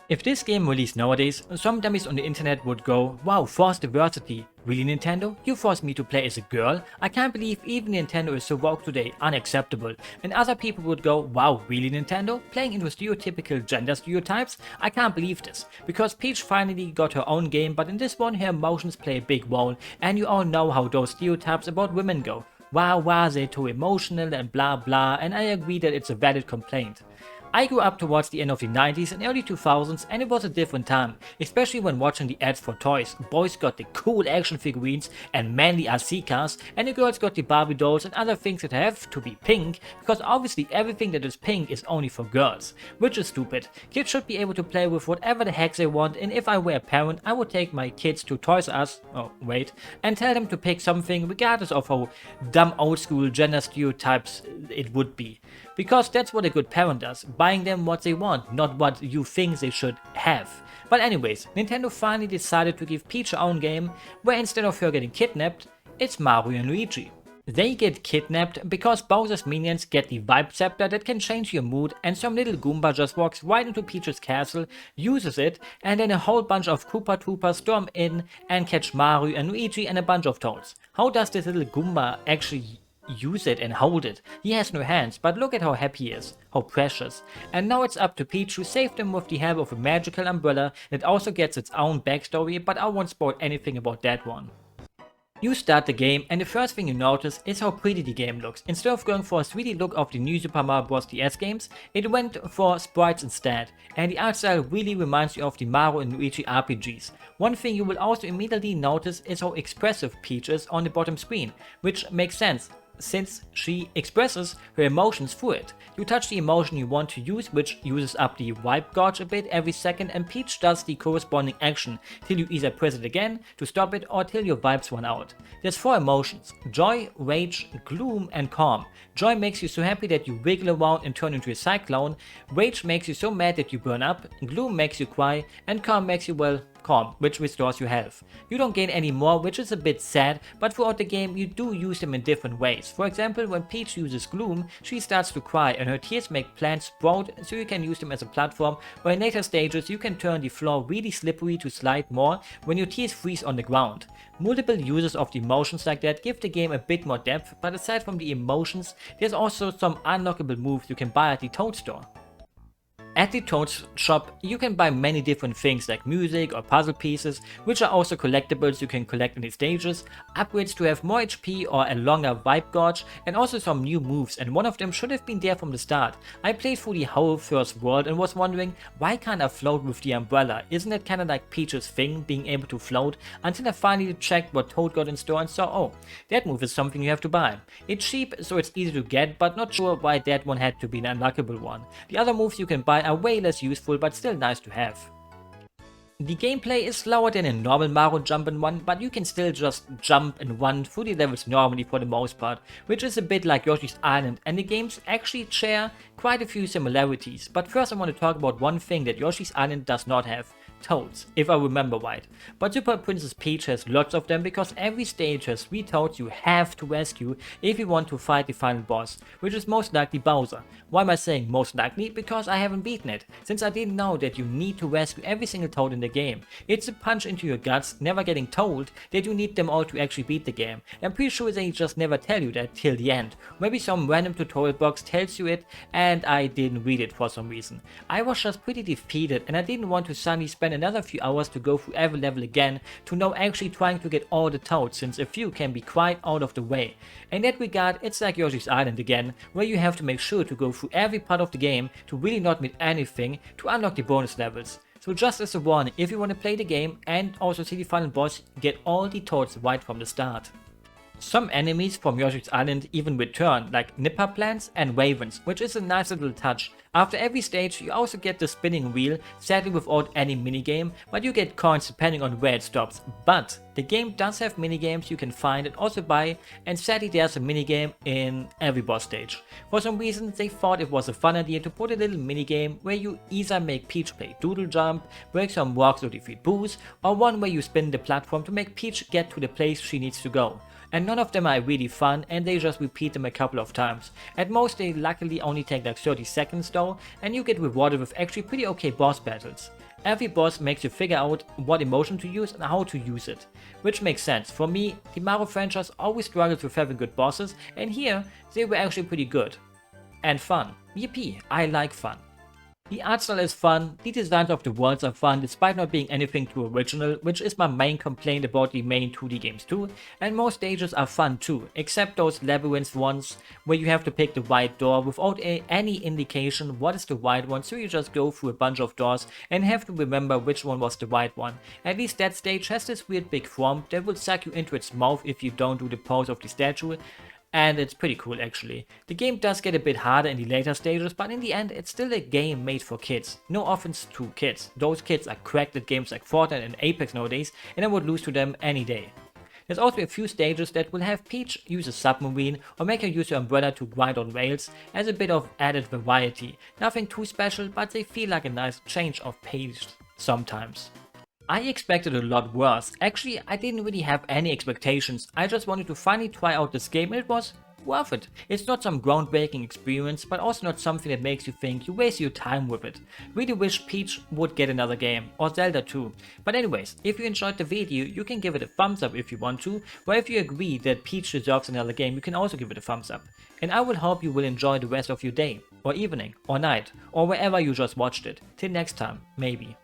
If this game released nowadays, some dummies on the internet would go, wow, forced diversity. Really Nintendo? You forced me to play as a girl? I can't believe even Nintendo is so woke today, unacceptable. And other people would go, wow, really Nintendo? Playing into stereotypical gender stereotypes? I can't believe this. Because Peach finally got her own game, but in this one her emotions play a big role, and you all know how those stereotypes about women go. Wow, they're too emotional and blah blah, and I agree that it's a valid complaint. I grew up towards the end of the 90s and early 2000s, and it was a different time, especially when watching the ads for toys. Boys got the cool action figurines and manly RC cars, and the girls got the Barbie dolls and other things that have to be pink, because obviously everything that is pink is only for girls, which is stupid. Kids should be able to play with whatever the heck they want, and if I were a parent, I would take my kids to Toys R Us, and tell them to pick something regardless of how dumb old school gender stereotypes it would be. Because that's what a good parent does, buying them what they want, not what you think they should have. But anyways, Nintendo finally decided to give Peach her own game, where instead of her getting kidnapped, it's Mario and Luigi. They get kidnapped because Bowser's minions get the Vibe Scepter that can change your mood, and some little Goomba just walks right into Peach's castle, uses it, and then a whole bunch of Koopa Troopers storm in and catch Mario and Luigi and a bunch of Toads. How does this little Goomba actually use it and hold it? He has no hands, but look at how happy he is, how precious. And now it's up to Peach to save them with the help of a magical umbrella that also gets its own backstory, but I won't spoil anything about that one. You start the game and the first thing you notice is how pretty the game looks. Instead of going for a 3D look of the new Super Mario Bros. DS games, it went for sprites instead, and the art style really reminds you of the Mario and Luigi RPGs. One thing you will also immediately notice is how expressive Peach is on the bottom screen, which makes sense, since she expresses her emotions through it. You touch the emotion you want to use, which uses up the wipe gauge a bit every second, and Peach does the corresponding action till you either press it again to stop it or till your vibes run out. There's 4 emotions: joy, rage, gloom and calm. Joy makes you so happy that you wiggle around and turn into a cyclone, rage makes you so mad that you burn up, gloom makes you cry, and calm makes you, well, calm, which restores your health. You don't gain any more, which is a bit sad, but throughout the game you do use them in different ways. For example, when Peach uses gloom, she starts to cry and her tears make plants sprout, so you can use them as a platform, or in later stages you can turn the floor really slippery to slide more when your tears freeze on the ground. Multiple uses of the emotions like that give the game a bit more depth, but aside from the emotions, there's also some unlockable moves you can buy at the Toad store. At the Toad's shop, you can buy many different things like music or puzzle pieces, which are also collectibles you can collect in the stages, upgrades to have more HP or a longer vibe gauge, and also some new moves, and one of them should have been there from the start. I played through the whole first world and was wondering, why can't I float with the umbrella? Isn't it kinda like Peach's thing, being able to float? Until I finally checked what Toad got in store and saw, oh, that move is something you have to buy. It's cheap, so it's easy to get, but not sure why that one had to be an unlockable one. The other moves you can buy are way less useful, but still nice to have. The gameplay is slower than a normal Mario jump and run, but you can still just jump and run through the levels normally for the most part, which is a bit like Yoshi's Island, and the games actually share quite a few similarities. But first I want to talk about one thing that Yoshi's Island does not have: Toads, if I remember right. But Super Princess Peach has lots of them because every stage has 3 Toads you have to rescue if you want to fight the final boss, which is most likely Bowser. Why am I saying most likely? Because I haven't beaten it, since I didn't know that you need to rescue every single Toad in the game. It's a punch into your guts, never getting told that you need them all to actually beat the game. I'm pretty sure they just never tell you that till the end. Maybe some random tutorial box tells you it and I didn't read it for some reason. I was just pretty defeated and I didn't want to suddenly spend another few hours to go through every level again to now actually trying to get all the Toads, since a few can be quite out of the way. In that regard, it's like Yoshi's Island again, where you have to make sure to go through every part of the game to really not miss anything to unlock the bonus levels. So just as a warning, if you want to play the game and also see the final boss, get all the Toads right from the start. Some enemies from Yoshi's Island even return, like Nipper plants and ravens, which is a nice little touch. After every stage you also get the spinning wheel, sadly without any minigame, but you get coins depending on where it stops. But the game does have minigames you can find and also buy, and sadly there's a minigame in every boss stage. For some reason they thought it was a fun idea to put a little minigame where you either make Peach play doodle jump, break some rocks or defeat boos, or one where you spin the platform to make Peach get to the place she needs to go. And none of them are really fun, and they just repeat them a couple of times. At most they luckily only take like 30 seconds though, and you get rewarded with actually pretty okay boss battles. Every boss makes you figure out what emotion to use and how to use it, which makes sense. For me, the Mario franchise always struggles with having good bosses, and here they were actually pretty good. And fun. Yippee, I like fun. The art style is fun, the designs of the worlds are fun despite not being anything too original, which is my main complaint about the main 2D games too, and most stages are fun too, except those labyrinth ones where you have to pick the right door without any indication what is the right one, so you just go through a bunch of doors and have to remember which one was the right one. At least that stage has this weird big thumb that will suck you into its mouth if you don't do the pose of the statue, and it's pretty cool actually. The game does get a bit harder in the later stages, but in the end it's still a game made for kids. No offense to kids, those kids are cracked at games like Fortnite and Apex nowadays, and I would lose to them any day. There's also a few stages that will have Peach use a submarine or make her use her umbrella to grind on rails as a bit of added variety. Nothing too special, but they feel like a nice change of pace sometimes. I expected a lot worse. Actually, I didn't really have any expectations. I just wanted to finally try out this game and it was worth it. It's not some groundbreaking experience, but also not something that makes you think you waste your time with it. Really wish Peach would get another game, or Zelda too. But anyways, if you enjoyed the video, you can give it a thumbs up if you want to, or if you agree that Peach deserves another game, you can also give it a thumbs up. And I will hope you will enjoy the rest of your day, or evening, or night, or wherever you just watched it. Till next time, maybe.